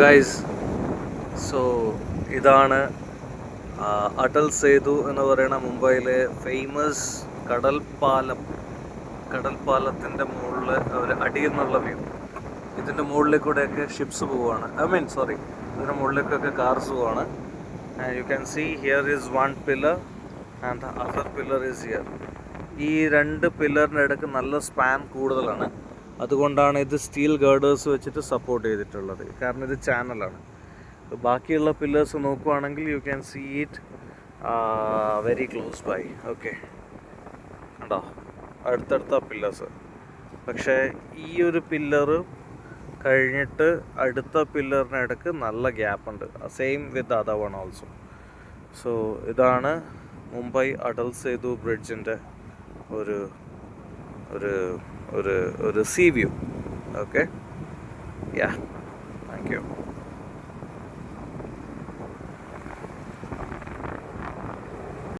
Guys, so ഇതാണ് അടൽ സേതു എന്ന് പറയുന്ന മുംബൈയിലെ ഫേമസ് കടൽപ്പാലത്തിൻ്റെ മുകളിൽ ഒരു അടിയിൽ നിന്നുള്ള വ്യൂ. ഇതിൻ്റെ മുകളിലേക്കൂടെയൊക്കെ ഷിപ്സ് പോവുകയാണ്. ഇതിൻ്റെ മുകളിലേക്കൊക്കെ കാർസ് പോവുകയാണ്. And you can see here is one pillar and the other pillar is here. ഈ രണ്ട് പില്ലറിൻ്റെ ഇടയ്ക്ക് നല്ല സ്പാൻ കൂടുതലാണ്. അതുകൊണ്ടാണ് ഇത് സ്റ്റീൽ ഗേർഡേഴ്സ് വെച്ചിട്ട് സപ്പോർട്ട് ചെയ്തിട്ടുള്ളത്. കാരണം ഇത് ചാനലാണ്. ബാക്കിയുള്ള പില്ലേഴ്സ് നോക്കുവാണെങ്കിൽ you can see it very close by. Okay, കണ്ടോ, അടുത്തടുത്ത പില്ലേഴ്സ്. പക്ഷേ ഈ ഒരു പില്ലറ് കഴിഞ്ഞിട്ട് അടുത്ത പില്ലറിനിടക്ക് നല്ല ഗ്യാപ്പ് ഉണ്ട്. Same with other one also. So ഇതാണ് മുംബൈ അടൽ സേതു ബ്രിഡ്ജിൻ്റെ ഒരു ഒരു ഒരു ഒരു see view. Okay, yeah, thank you.